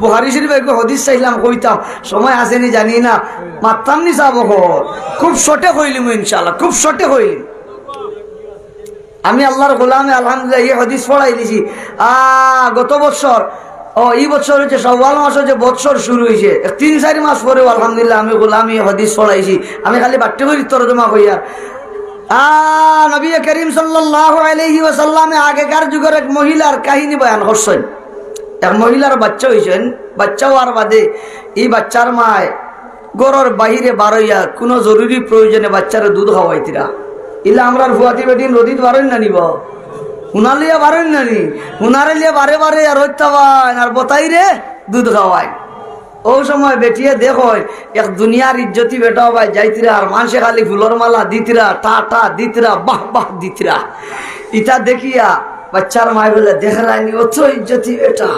বুখারী শরীফে হাদিস চাইলাম কইতাম, সময় আসেনি জানি না, মারতাম নি যাব। খুব শর্টে কইলিম ইনশাআল্লাহ, খুব শর্টে কইলিম। আমি আল্লাহর গোলামে আলহামদুলিল্লাহ এই হাদিস পড়াই দিছি। গত বছর এই বছর হচ্ছে শাওয়াল মাস হচ্ছে বছর শুরু হয়েছে, 3-4 মাস পরেও আলহামদুলিল্লাহ আমি গোলামি হাদিস পড়াইছি। আমি খালি বাট্টে করি তরজমা কইয়া। নবী করিম সাল্লাল্লাহু আলাইহি ওয়াসাল্লামে আগেকার যুগের এক মহিলার কাহিনী বয়ান করছেন। এক মহিলার বাচ্চা হয়েছেন, বাচ্চা হওয়ার বাদে এই বাচ্চার মায় গরর বাহিরে বারইয়া কোনো জরুরি প্রয়োজনে বাচ্চারা দুধ খাওয়াইতিরা। ইলা আমরা ফুয়াতি বেটি নদীত বারইন না নিব, হুনার লিয়া বারইন না নি, হুনারে লিয়া বারে বারে আর হত্যাবান আর বতাইরে দুধ খাওয়ায়। ও সময় বেটিয়ে দেখো এক দুনিয়ার ইজ্জতি বেটা ভাই যাইতিরা, আর মানুষে খালি ফুলর মালা দিতিরা, টা দিতিরা, বাহ বাহ দিতিরা। ইটা দেখিয়া বাচ্চার মায় বলে দেখলাইনি অত ইজ্জতি বেটা।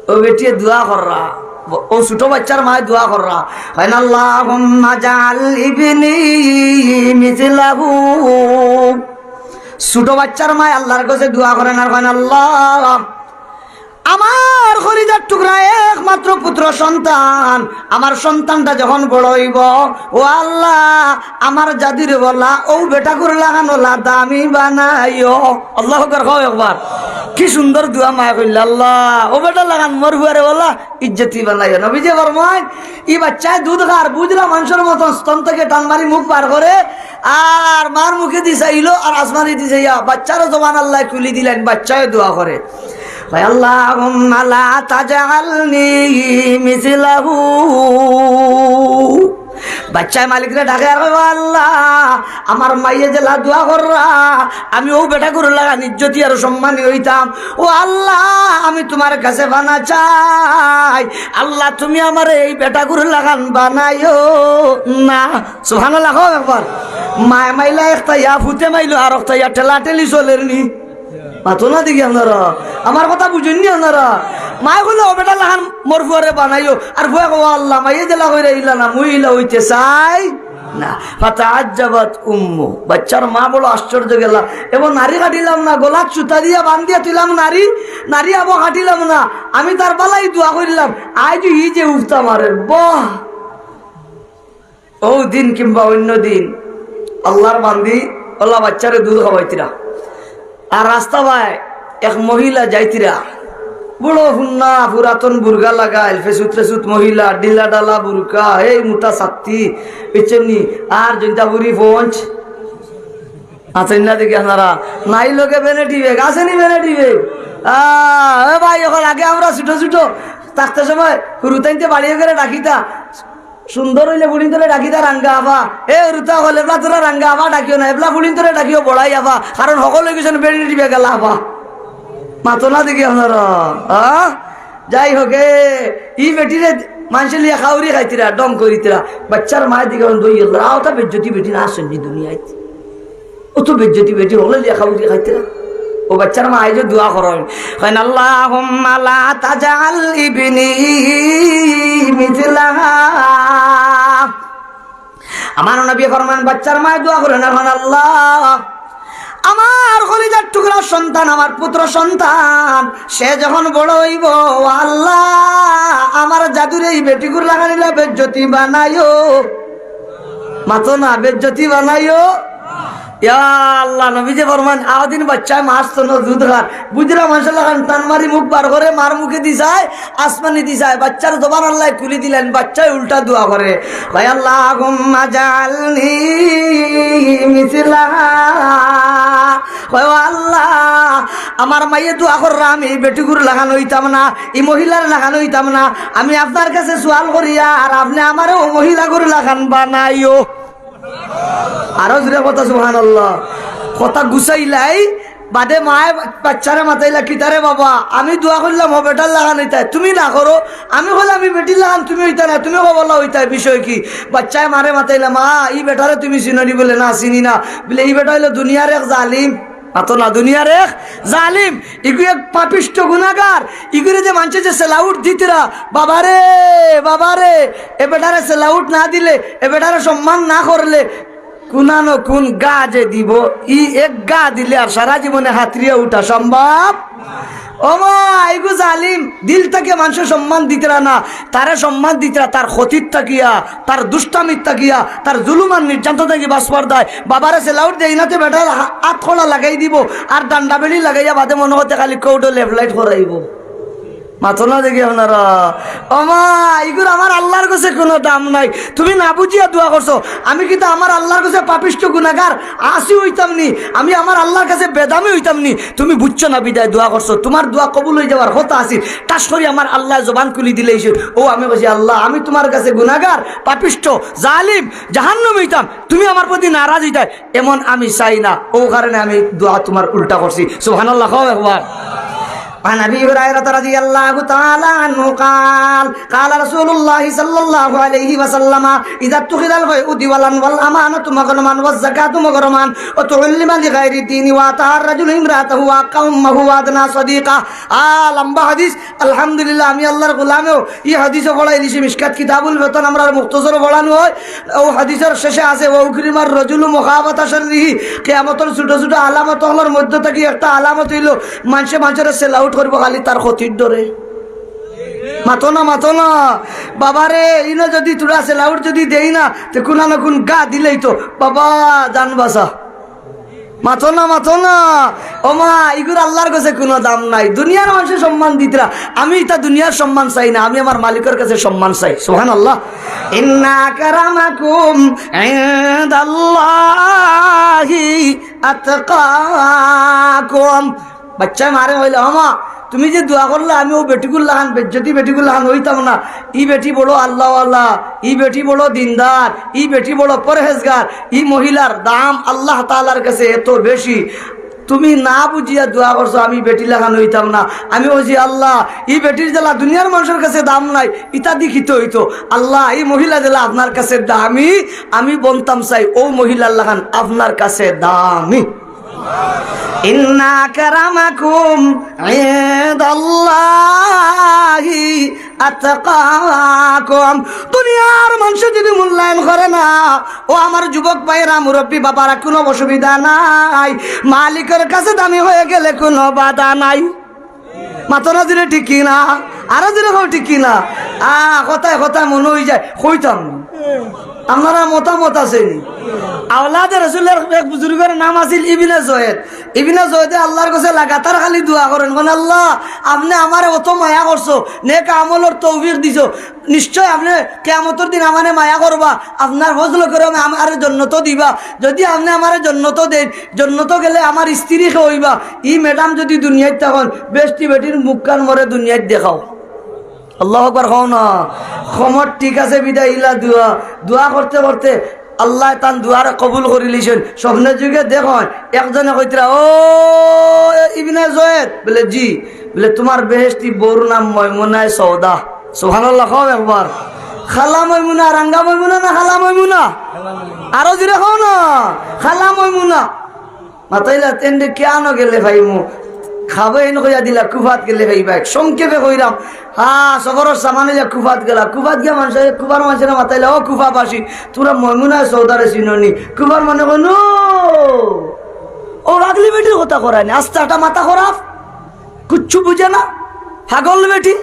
ও বেটিয়ে দোয়া কররা, ও ছোট বাচ্চার মায় দোয়া কররা, হয় আল্লাহুম্মা জাল ইবনি মিসলাহু। ছোট বাচ্চার মায় আল্লাহর কাছে দোয়া করেন আর হয় আল্লাহ আমার খরিদার টুকরা একমাত্র পুত্র সন্তান, আমার সন্তানটা যখন বড় হইব, ও আল্লাহ আমার জাদির বলা ও বেটা করে লাগানো দামি বানাইও। আল্লাহ একবার কি সুন্দর দোয়া মায়া করল, আল্লাহ ও বেটা লাগান মোর হুয়ারে বলা ইজ্জতি বানাইও। নবীজি ফরমায় এই বাচ্চায় দুধ খার বুঝলা মানুষের মতন স্তন থেকে টান মারি মুখ পার করে, আর মার মুখে দিছাইলো আর আসমানি দিছাইয়া বাচ্চারও জবান আল্লাহ খুলি দিলেন, বাচ্চায় দোয়া করে আল্লাহুম্মা লা তাজআলনি মিসলাহু। বাচ্চায় মালিকরে ডাকে আর আল্লাহ আমার মাইয়ে যে দোয়া কররা আমি ও বেটা করে লাগা ইজ্জতি আর সম্মানী হইতাম, ও আল্লাহ আমি তোমার কাছে বানা চাই, আল্লাহ তুমি আমার এই বেটা করে লাগান বানাইও না। সুবহানাল্লাহ একবার মায় মাইলা একটা ইয়া ফুতে মাইলো আর একটা ইয়া ঠেলা ঠেলি চলের নি মাতো না দেখি আপনারা, আমার কথা বুঝেননি আপনারা। মায় বলে ও বেটা লাগান মোর ফুয়ারে বানাইও, আর ফুয়া কো আল্লাহ মাইয়ে জেলা কইরা ইলা না মুইলা হইতে চাই না। ফাতাআজ্জাবাত উম্মু, বাচ্চার মা বড় আশ্চর্য গেল, এবং নারী কাটিলাম না, গলাত সুতা দিয়া বান্ধিয়া তুইলাম নারী আবো কাটিলাম না, আমি তার বালাই দোয়া করিলাম আজ ই যে উঠতা মারে। বাহ, ও দিন কিংবা অন্য দিন আল্লাহর বান্দি আল্লাহ বাচ্চারে দুধ খাওয়াইতিরা, আর রাস্তা ভাই এক মহিলা যাইতিরা, বড় হুন্না পুরাতন বুর্গা লাগাইল, ফেসুত ফেসুত মহিলা, ডিলা ডালা বুরকা, এই মোটা ছাত্তি পেছনি আর জৈন্তা বুড়ি পঞ্চ আছেন না দেখি আপনারা, নাই লোকে বেনেটি বেগ আসেনি বেনেটি বেগ। ভাই এখন আগে আমরা ছোটো ছোটো থাকতে সময় রুতাইতে বাড়িয়ে করে ডাকিতা, সুন্দর হইলে বুড়িন তোলে ডাকিতা রাঙ্গা আবা, এ রুতা হলে এবলা তোরা রাঙ্গা আবা ডাকিও না, এবলা বুড়িন তোলে ডাকিও বড়াই আবা, কারণ সকলে কিছু বেনেটি বেগ গেলা আবা মাতো না দেখি আপনারা। যাই হোক ই বেটিরে মানুষের লিয়া খাউরি খাইতিরা, ডম করিতিরা, বাচ্চার মায়ের দিকে দই ওটা বেজ্জতি বেটি না আসেননি দুনিয়ায়, ও তো বেজ্জতি বেটি হলে লিয়া খাউরি খাইতিরা। ও বাচ্চার মা আইজ দোয়া করেন, আল্লাহুম্মা লা তাজআল ইবনি মিসলাহা। আমার নবী ফরমান বাচ্চার মা দোয়া করেন, আল্লাহ আমার কলিজার টুকরা সন্তান, আমার পুত্র সন্তান সে যখন বড় হইব, আল্লাহ আমার জাদুর এই বেটিগুর লাগানিলে বেজ্জতি বানাইও, মাতো না বেজ্জতি বানাইও। আল্লাহ নবীজি ফরমান আদিন বাচ্চায় মাছ তো দুধ খার বুঝরা মানুষের লাগান টান মারি মুখ বার করে মার মুখে দিছায় আসমানি দিছায়, বাচ্চার জবান আল্লাহ খুলি দিলেন, বাচ্চায় উল্টা দোয়া করে, ভাই আল্লাহুম্মা জাআলনি মিসলাহা। আল্লাহ আমার মাইয়ে দোয়া কররা আমি এই বেটিগুর লাগানো হইতাম না, এই মহিলার লাগানো হইতাম না, আমি আপনার কাছে সোয়াল করিয়া আর আপনি আমারও মহিলাগুর লাগান বানাইও। আরো জোরে কথা সুবহানাল্লাহ, কথা গুছাইলাই বাদে মায় বাচ্চারে মাতাইলা কিতারে বাবা আমি দোয়া করলাম ও বেটার লাগান হইতাই তুমি না করো, আমি বলে আমি বেটির লাগান তুমি হইতা না, তুমি বলা হইতাই, বিষয় কি? বাচ্চায় মারে মাতাইলা মা এই বেটারে তুমি চিনি বলে না চিনি না, বলে এই বেটা হইলো দুনিয়ার এক জালিম, আতো না দুনিয়ার এক জালিম, ইগু এক পাপিষ্ট গুনাহগার, ইগুরে যে মানছে যে সেলাউট দিতিরা, বাবারে বাবারে এ বেটারে সেলাউট না দিলে, এ বেটারে সম্মান না করলে কুনানো কোন গা যে দিব, ই এক গা দিলে আর সারা জীবনে হাতড়িয়ে উঠা সম্ভব। ও মা আইগু জালিম দিল থেকে মানুষের সম্মান দিতরা না, তারে সম্মান দিতরা তার ক্ষতির তাকিয়া, তার দুষ্টামির তাকিয়া, তার জুলুমান নির্যাতন থেকে বাঁচবার দেয়। বাবারে সেলাউট দেয় নাতে বেটার হাত খোলা লাগাই দিব আর ডান্ডা বেড়ি লাগাইয়া বাদে মনে হতে খালি কৌটো লেফট লাইট করাইব। মাথো না দেখি আপনারা ওমা এগুলো আমার আল্লাহর কাছে কোনো দাম নাই। তুমি না বুঝিয়া দোয়া করছো, আমি কিন্তু আমার আল্লাহর কাছে পাপিষ্ট গুনাহগার আসি হইতাম নি, আমি আমার আল্লাহর কাছে বেদামি হইতাম নি। তুমি বুঝছো না বিদায় দোয়া করছো, তোমার দোয়া কবুল হয়ে যাওয়ার কথা আসি। টাস করি আমার আল্লাহ জবান খুলি দিলে ও আমি বলছি আল্লাহ আমি তোমার কাছে গুনাহগার, পাপিষ্ট, জালিম, জাহান্নামী হইতাম, তুমি আমার প্রতি নারাজ হইতাই, এমন আমি চাই না। ও কারণে আমি দোয়া তোমার উল্টা করছি। সুবহানাল্লাহ খাও একবার। عن أبي هريرة رضي الله تعالى عنه قال رسول الله صلى الله عليه وسلم إذا اتخذ الغيء والأمانة مغرما والزكاة مغرما وتعلم لغير الدين وأتى الرجل امرأته وأمه وأدنى صديقه লম্বা হাদিস। আলহামদুলিল্লাহ আমি আল্লাহর গোলামেও এই হাদিসও পড়াই দিছি। মিশকাত কিতাবুল বেতন আমরা মুখতসর পড়ানো হয়। ও হাদিসের শেষে আছে ও উকরিমার রজুলু মুখাবাতা শররিহি, কিয়ামতের ছোট ছোট আলামত হলোর মধ্য থেকে একটা আলামত হইল মানুষের সেলাউট করবো খালি তার ক্ষতির ডরে। মাতো না বাবারে ইনো যদি তোরা সেলাউট যদি দেই না তো কোনা না কোন গা দিলেই তো বাবা জান বাসা। মাথো না ও মা ইগুর আল্লাহর কাছে কোনো দাম নাই। দুনিয়ার মানুষের সম্মান দিতরা, আমি তা দুনিয়ার সম্মান চাই না, আমি আমার মালিকের কাছে সম্মান চাই। সুবহানাল্লাহ। ইন্না কারামাকুম ইনদাল্লাহি আতকাকুম। বাচ্চা মারে হইলে আমা তুমি যে দোয়া করলে আমি ও বেটিগুল্লা খান বেজ্জতি বেটিগুল্লা খান হইতাম না। ই বেটি বড় আল্লাহওয়ালা, ই বেটি বড় দিনদার, ই বেটি বড় পরহেজগার, ই মহিলার দাম আল্লাহ তাআলার কাছে এত বেশি। তুমি না বুঝিয়া দোয়া করছো আমি বেটি লাগানো হইতাম না। আমি বলছি আল্লাহ এই বেটির জেলা দুনিয়ার মানুষের কাছে দাম নাই, ইতা দেখিত হইতো আল্লাহ এই মহিলা জেলা আপনার কাছে দামি, আমি বলতাম চাই ও মহিলার লাগান আপনার কাছে দামি। ইন্না কারামাকুম ইনদাল্লাহি আতকাকুম। দুনিয়ার মানুষ যদি মূল্যায়ন করে না, ও আমার যুবক ভাইরা মুরব্বী বাবারা কোনো অসুবিধা নাই, মালিকের কাছে দামি হয়ে গেলে কোনো বাধা নাই। মাতরা দিলে ঠিক কিনা, আরো দিলে ঠিক কিনা। কথায় কথায় মনে হয়ে যায় কইতাম আপনারা মতামত আছে। আওলাদে রাসূলের এক বুজুর্গের নাম আছিল ইবনে জয়েদ। ইবনে জয়েদে আল্লাহর কাছে লাগাতার খালি দোয়া করেন, বলেন আল্লাহ আপনি আমারে অত মায়া করছো, নেক আমলের তৌফিক দিছো, নিশ্চয় আপনি কিয়ামতের দিন আমারে মায়া করবা, আপনার ফজল করে আমার জান্নাত দিবা। যদি আপনি আমারে জান্নাত দেন, জান্নাত গেলে আমার স্ত্রী হইবা। ই ম্যাডাম যদি দুনিয়ায় তখন বেশটি বেটির মুখ কান মরে দুনিয়ায় দেখাও। আল্লাহ আকবার খাও না খমর ঠিক আছে বিদায় ইলা দোয়া করতে করতে আল্লাহ তান দুয়ার কবুল করে লিছেন। স্বপ্নের যুগে দেখুন একজনে কইতরা ও ইবনে জয়েদ, বলে জি, বলে তোমার বেহেশতি বউর নাম ময়মুনা সৌদা। সুবহানাল্লাহ খাও একবার। খালা ময়মুনা, রাঙ্গা ময়মুনা না খালা ময়মুনা? আরো জোরে খাও না, খালা ময়মুনা। মাতাইলা তেন্ডে কেন গেলে ভাই মু খাবে এনে কইয়া দিলা কুফাত গেলে ভাই ভাই সংক্ষেপে কইরাম। সফরের সামানে যা কুফাত গেলা, কুফাত গিয়া মানুষ কুফার মানুষেরা মাতাইলা ও কুফাবাসী তোরা ময়মুনা সৌদারে চিননি। কুফার মানে কইন ও রাগলি বেটির কথা করায় না, আস্তে একটা মাথা খারাপ, কুচ্ছু বুঝে না, ছাগল বেটি।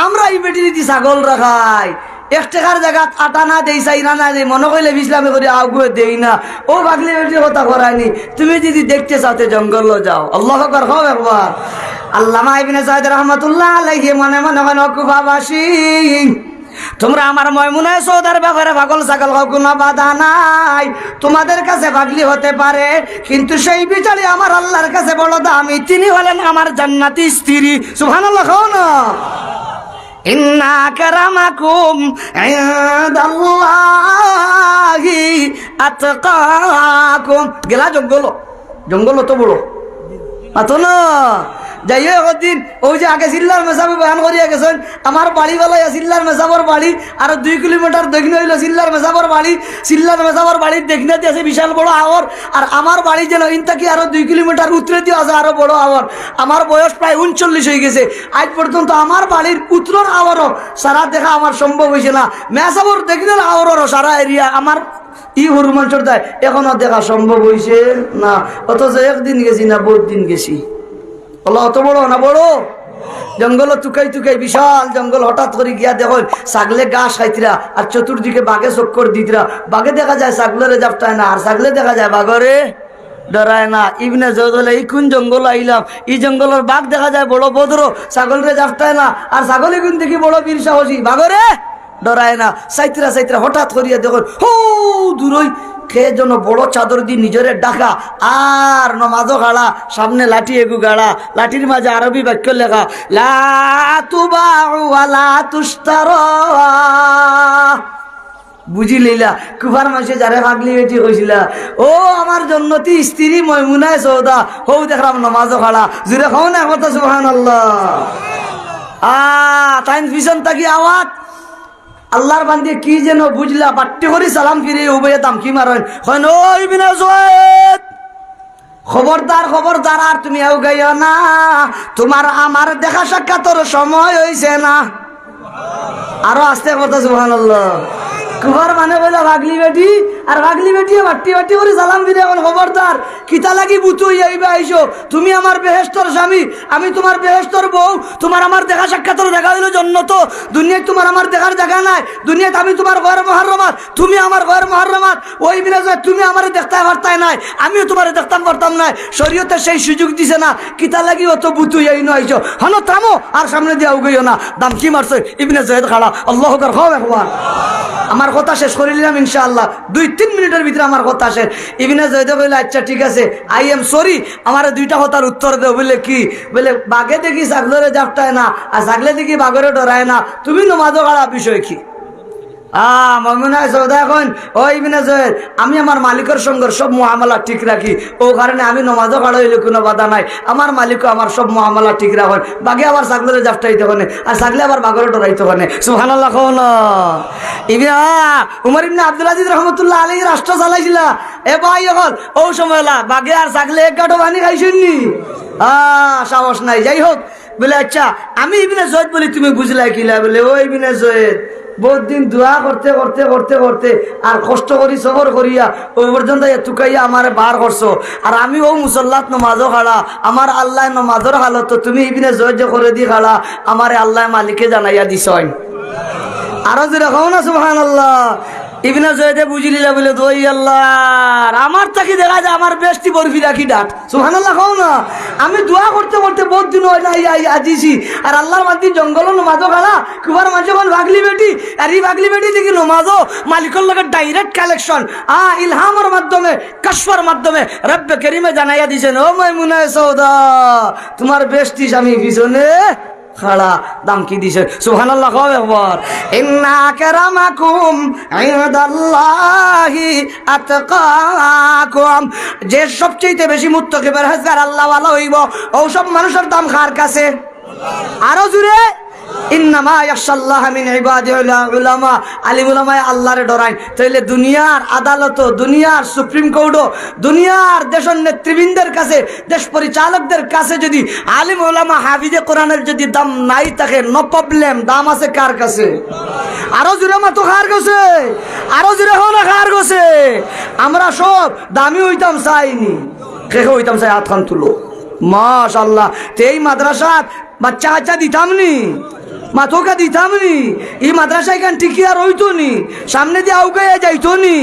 আমরা এই বেটির দি ছাগল রাখাই, এক টাকার জায়গা আটা না দেই, চাইনা না দেই, মনে করলে বিশ্রামে করে আগুয়ে দেই না। ও বাগলি বেটির কথা করায়নি। তুমি যদি দেখতে চাতে জঙ্গল যাও। আল্লাহু আকবার খাও একবার। আল্লামা ইবনে সাঈদ রাহমাতুল্লাহ আলাইহি মনে মনে হয় কুফাবাসী তোমরা আমার ময়মুনায় সৌদার ব্যাপারে পাগল ছাগল হোক কোনো বাধা নাই, তোমাদের কাছে পাগলি হতে পারে, কিন্তু সেই বিচারে আমার আল্লাহর কাছে বড় দামি, তিনি হলেন আমার জান্নাতি স্ত্রী। সুবহানাল্লাহ খাও না। ইন্না কারামাকুম ইনদাল্লাহি আতকাকুম। গেলা জঙ্গল তো বড় মাতো না যাইয়ে একদিন ওই যে আগে সিল্লার মেসাবে বয়ান করিয়া গেছেন, আমার বাড়ি বেলায় সিল্লার মেসাবর বাড়ি, আর 2 কিলোমিটার দক্ষিণে হইল সিল্লার মেসাবর বাড়ি। সিল্লার মেসাবর বাড়ির দক্ষিণে দিয়ে আছে বিশাল বড় আওয়ার, আর আমার বাড়ি যেন ইনতাকি আরো 2 কিলোমিটার উত্তরে দিয়ে আছে আরো বড় আওয়ার। আমার বয়স প্রায় 39 হয়ে গেছে, আজ পর্যন্ত আমার বাড়ির উত্তর আওয়ারও সারা দেখা আমার সম্ভব হয়েছে না। মেসাবর দক্ষিণের আওয়ারও সারা এরিয়া আমার হরুমাঞ্চর দেয় এখনো দেখা সম্ভব হয়েছে না। অথচ একদিন গেছি না বহুত দিন গেছি। আল্লাহ অত বড় না বড় জঙ্গল তুকাই তুকাই বিশাল জঙ্গল হঠাৎ করে গিয়া দেখো ছাগলে ঘাস খাইতিরা আর চতুর্দিকে বাঘে চক্কর দিতরা বাঘে দেখা যায় ছাগলের জাপটায় না আর ছাগলে দেখা যায় বাঘরে ডরায় না ইবনে জয়দ এই কোন জঙ্গল আইলাম এই জঙ্গলের বাঘ দেখা যায় বড় ভদ্র ছাগলরে জাপটায় না আর ছাগলে কোন দেখি বড় বীর সাহসী বাঘরে ডরায় না সাইতরা সাইতরা হঠাৎ করিয়া দেখো হো দূরই খেয়ে যেন বড় চাদর দিয়ে নিজের ডাকা আর নমাজও গাড়া সামনে লাঠি এগু গাড়া লাঠির মাঝে আরবি বাক্য লেখা লা তুবাউ ওয়ালা তুশতারা বুঝি লইলা কুফার মাসে যারে ভাগলি বেটি কইছিলা ও আমার জন্নতি স্ত্রী ময়মুনায় সৌদা হৌ দেখলাম নমাজও খাড়া জুড়ে খাও না কথা সুবহানাল্লাহ তাই পিছন থাকি আওয়াজ আল্লাহর বান্দি কি যেন বুঝলা বাট্টি করে সালাম ফিরে উবে দাম কি মারেন ওই বিনা জয়েদ খবরদার খবরদার আর তুমি আও গাইও না তোমার আমার দেখা সাক্ষাতের সময় হইছে না আরো আস্তে কথা সুবহানাল্লাহ কুফার মানে বলে ভাগলি বেটি আর ভাগলি বেটি বাট্টি বাট্টি করে সালাম ফিরে এখন খবরদার কিতা লাগি বুতু আইবা আইসো তুমি আমার বেহেশতর স্বামী আমি তোমার বেহেশতর বউ তোমার আমার দেখা সাক্ষাতের দেখা হইলো জন্নত দুনিয়ায় তোমার আমার দেখার জায়গা নাই দুনিয়াতে আমি তোমার গয়ের মুহাররমাত তুমি আমার গয়ের মুহাররমাত ওই বিরাজ তুমি আমারে দেখতে পারতাই নাই আমিও তোমারে দেখতাম পারতাম নাই শরীয়তে সেই সুযোগ দিছে না কিতা লাগি অত বুতু আইনো আইসো হনো থামো আর সামনে দিয়ে উগাইও না দাম কি মারছে ইবনে জয়েদ খাড়া আল্লাহু আকবার খাও একবার আমার কথা শেষ করে নিলাম ইনশাআল্লাহ 2-3 মিনিটের ভিতরে আমার কথা শেষ ইবনে জয়েদ কইলা আচ্ছা ঠিক আছে আই এম সরি আমার দুইটা কথার উত্তর দেও বলে কি বলে বাঘে দেখি ছাগলের জাপটায় না আর ছাগলে দেখি বাঘরে ডরায় না তুমি নমাজও গাড়া বিষয় কি ময়মুনায় সৌদা এখন ওই ইবনে জয়েদ আমি আমার মালিকের সঙ্গে সব মুআমালা ঠিক রাখি ও কারণে আমি নমাজও গাড়া হইলে কোনো বাধা নাই আমার মালিকও আমার সব মুআমালা ঠিক রাখেন বাঘে আবার ছাগলের জাপটাইতে হনে আর ছাগলে আবার বাঘরে ডরাইতে হনে সুবহানাল্লাহ কও না উমর ইবনে আব্দুল আজিজ রহমতুল্লাহ আলাইহি রাষ্ট্র চালাইছিলা এ ভাই এখন ও সময়লা বাঘে আর ছাগলে এক গাঁটো পানি খাইছুননি সাহস নাই যাই হোক বলে আচ্ছা আমি ইবনে জয়েদ বলি তুমি বুঝলা কিলা বলে ও ইবনে জয়েদ বহুত দিন দোয়া করতে করতে করতে করতে আর কষ্ট করি সবর করিয়া ওই পর্যন্ত এতুকাইয়া আমার বার করছো আর আমি ও মুসল্লাত নমাজও খাড়া আমার আল্লাহ নমাজর হালত তুমি ইবনে জয়েদ যে করে দি খাড়া আমার আল্লাহ মালিকে জানাইয়া দিছ আরো যেরকম না সুবহানাল্লাহ ইবনে জয়েদে বুঝিলিলা বলে দই আল্লাহ আমার তাকে দেখা যায় আমার বেশটি বরফি রাখি ডাক সুবহানাল্লাহ কও না আমি দোয়া করতে করতে বহুত দিন হইলা আজিছি আর আল্লাহর মাঝে জঙ্গল নমাজও খালা কুবার মাঝে বল ভাগলি বেটি আর এই ভাগলি বেটি দেখি নমাজও মালিকের লগে ডাইরেক্ট কালেকশন ইলহামের মাধ্যমে কাশফের মাধ্যমে রব্বে করিমে জানাইয়া দিছেন ও ময়মুনায়ে সৌদা তোমার বেশটি স্বামী পিছনে খাড়া দাম কি দিছে সুবহানাল্লাহ কও একবার ইন্না আকরামাকুম ইনদাল্লাহি আতকাকুম যে সবচেয়ে বেশি মুত্তাকি পরহেজগার আল্লাহ ওয়ালা হইব ও সব মানুষের দাম কার কাছে আরো জুড়ে ইন্নামা ইয়াখশাল্লাহ মিন ইবাদিল উলামা আলিম উলামায়ে আল্লাহরে ডরায় তাইলে দুনিয়ার আদালত দুনিয়ার সুপ্রিম কোর্ট দুনিয়ার দেশের নেতৃবৃন্দের কাছে দেশ পরিচালকদের কাছে যদি আলিম উলামা হাফিজে কোরআনের যদি দাম নাই থাকে নো প্রবলেম দাম আছে কার কাছে আরো জোরে মতো কার কাছে আরো জোরে হলো কার কাছে আমরা সব দামি হইতাম চাইনি কে হইতাম চাই হাত খান তুলো মাশাআল্লাহ তেই মাদ্রাসাত বাচ্চা কাচ্চা দিতাম নি মাথোকা দিতাম নি এই মাদ্রাসা এখান ঠিকই আর হইতো নি সামনে দিয়ে আউগাইয়া যাইতো নি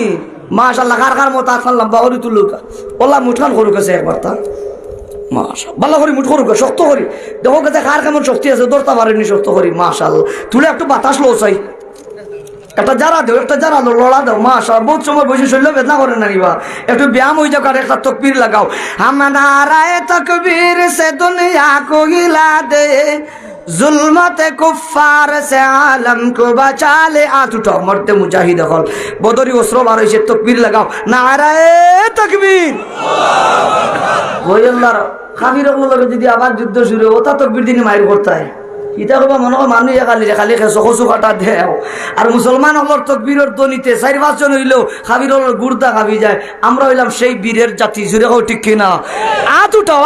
মাশাআল্লাহ কার কার মতো আখান লম্বা করে তুলুকা ওলা মুঠখান করুক আছে একবার তা মাশাআল্লাহ ভালো করে মুঠ করুক শক্ত করি দেখো কাছে কার কেমন শক্তি আছে ধরতে পারেনি শক্ত করি মাশাআল্লাহ তুলে একটু বাতাস লো চাই একটা যারা দেও একটা যারা লড়া দাও মাশাআল্লাহ বহুত সময় বসে শরীর বেদনা করে না নিবা একটু ব্যায়াম হয়ে যাও আর একটা তাকবীর লাগাও হাম নারায়ে তাকবীর সে দুনিয়া কো হিলা দে जुल्मत कुफ्फार से आलम को बचा ले हाथ उठाओ मरते मुजाहिद हल बदरी वस्त्र बार से तकबीर लगाओ नाराए तकबीर ওই আল্লাহর কাফির গুলোকে যদি আবার যুদ্ধ শুরু ওটা তকবীর দিনে মাইর করতে হয় ইটা কবা মনে হয় মানুষ খালি খালি চকচু কাটা দেও আর মুসলমান হলর তকবীরের ধ্বনিতে 4-5 জন হইলেও কাফির হলর গুর্দা খাবি যায় আমরা হইলাম সেই বীরের জাতি জুড়ে হোক ঠিক কিনা হাত উঠাও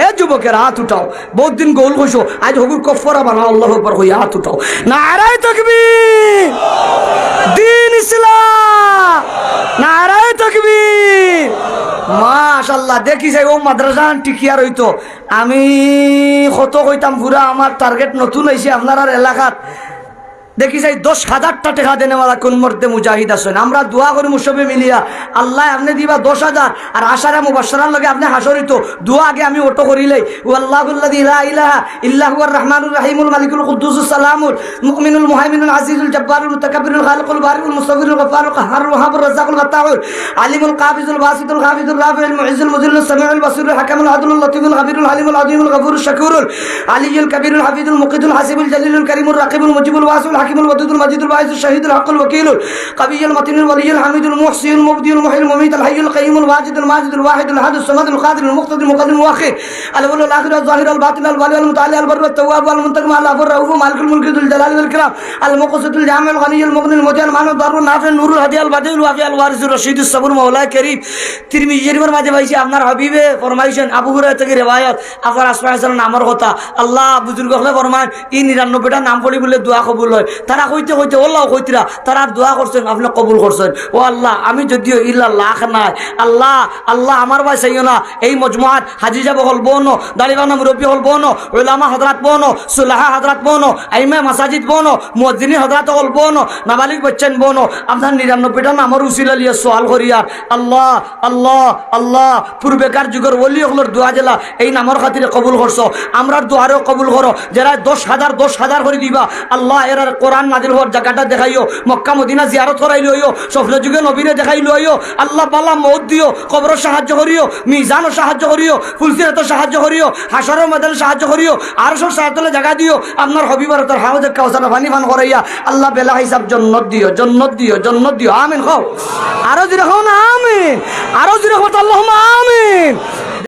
এ যুবকের হাত উঠাও বহুত দিন গোল কইছো আজ হগুর কফরা বানাও আল্লাহু আকবার কই হাত উঠাও নারায়ে তাকবীর দিন ইসলাম নারায়ে তাকবীর মাশাআল্লাহ দেখি যাই ও মাদ্রাসা টিকিয়ার হইতো আমি কত কইতাম পুরা আমার টার্গেট নতুন হয়েছে আপনার এলাকাত দেখি যাই 10,000টা টাকা দেনেওয়ালা কোন মর্দে মুজাহিদ আছেন আমরা দোয়া করি মুসবে মিলিয়া আল্লাহ আপনি দিবা 10,000 আর আশারা মুবাশশারার লগে আপনি হাসরিত দোয়া আগে আমি অটো করিলাই ওয়াল্লাহুল্লাযী লা ইলাহা ইল্লা হুয়ার রাহমানুর রাহিমুল মালিকুল কুদ্দুসুস সালামুল মুমিনুল মুহাইমিনুল আজিজুল জব্বারুল মুতাকাব্বিরুল খালিকুল বারিকুল মুসাব্বিরুল গফফারুল কাহ্হারুল ওয়াহাবুর রাজ্জাকুল ফাত্তাহুল আলিমুল কাবিজুল বাসিতুল গাফিদুর রাফিউল মুইজ্জুল মুযিল্লুস সামিউল বাসিরুল হাকামুল আদলুল লতীফুল খাবীরুল হালিমুল আযীমুল গফুরুশ শাকুরুল আলিয়ুল কাবীরুল হাফিজুল মুকিতুল হাসিবুল জালিলুল কারীমুর রাকিবুল মুজিবুল ওয়াসিউল হাকিমুল ওয়াদুদুল মাজিদুল বাঈসুল শাহীদুল হকুল ওয়াকিলুল কবিয়ুল মতিনুল ওয়ালিয়ুল হামিদুল মুহসিনুল মুবদিউল মুহয়িল মুমীতুল হাইয়ুল কাইয়ুমুল ওয়াজিদুল মাজিদুল ওয়াহিদুল আহাদুস সামাদুল কাদিরুল মুক্তাদির মুকাদ্দিম মুআখির আল আউয়ালুল আখিরুল যাহিরুল বাতিনুল ওয়ালিউল মুতাআল্লি আল বাররুত তাওয়াবুল আল মুনতাকিম আল আফুর রাউফুল মালিকুল মুলকি যুল জালালি ওয়াল ইকরাম আল মুকসিতুল জামিউল গনিয়ুল মুগনিল মুতিআল মানুদ দারুন নাফিউল নুরুল হাদিয়াল বাদিউল ওয়াফিয়াল ওয়ারিসুর রশিদুস সাবুর মাওলা করিম তিরমিজি শরীফের মাঝে ভাইছি আপনার হাবিবে ফরমাইছেন আবু হুরায়রা থেকে রিওয়ায়াত আপনার আসমাউল নামের কথা আল্লাহ বুজুর্গ হলে ফরমান এই 99টা নাম পড়ি বলে দোয়া কবুল হয় তারা কইতে কইতে আল্লাহ কইতরা তারা দোয়া করছেন আপনি কবুল করছেন ও আল্লাহ আমি যদিও ইল্লা লাখ নাই আল্লাহ আল্লাহ আমার ভাই চাইও না এই মজমুআত হাজি যাব হল বোনো দাড়িবানা মুরব্বী হল বোনো উলামা হযরত বোনো সুলাহা হযরত বোনো আইমা মাসাজিদ বোনো মুয়াজ্জিনি হযরত হল বোনো নাবালিগ বাচ্চান বোনো আপনার 99টা নামের উসিলা লিয়া সওয়াল করিয়া আল্লাহ আল্লাহ আল্লাহ পূর্বেকার যুগের ওলি হলর দোয়া জেলা এই নামের খাতিরে কবুল করছো আমরার দোয়ারও কবুল করো যারা 10,000 করে দিবা আল্লাহ এর কোরআন নাজিল হওয়ার জায়গাটা দেখাইও মক্কা মদিনা জিয়ারত করাই লইও স্বপ্ন যুগে নবীরে দেখাই লইও আল্লাহ বালা মউত দিও কবর সাহায্য করিও মিজানও সাহায্য করিও ফুলসিরাত সাহায্য করিও হাসরের ময়দানে সাহায্য করিও আর সব সাহায্যে জায়গা দিও আপনার হবিবরতর হাউজে কাউসার পানি পান করাইয়া আল্লাহ বেলা হিসাব জান্নাত দিও জান্নাত দিও জান্নাত দিও আমিন খাও আরো জিরে খাও না আমিন আরো জিরে খাও আল্লাহুম্মা আমিন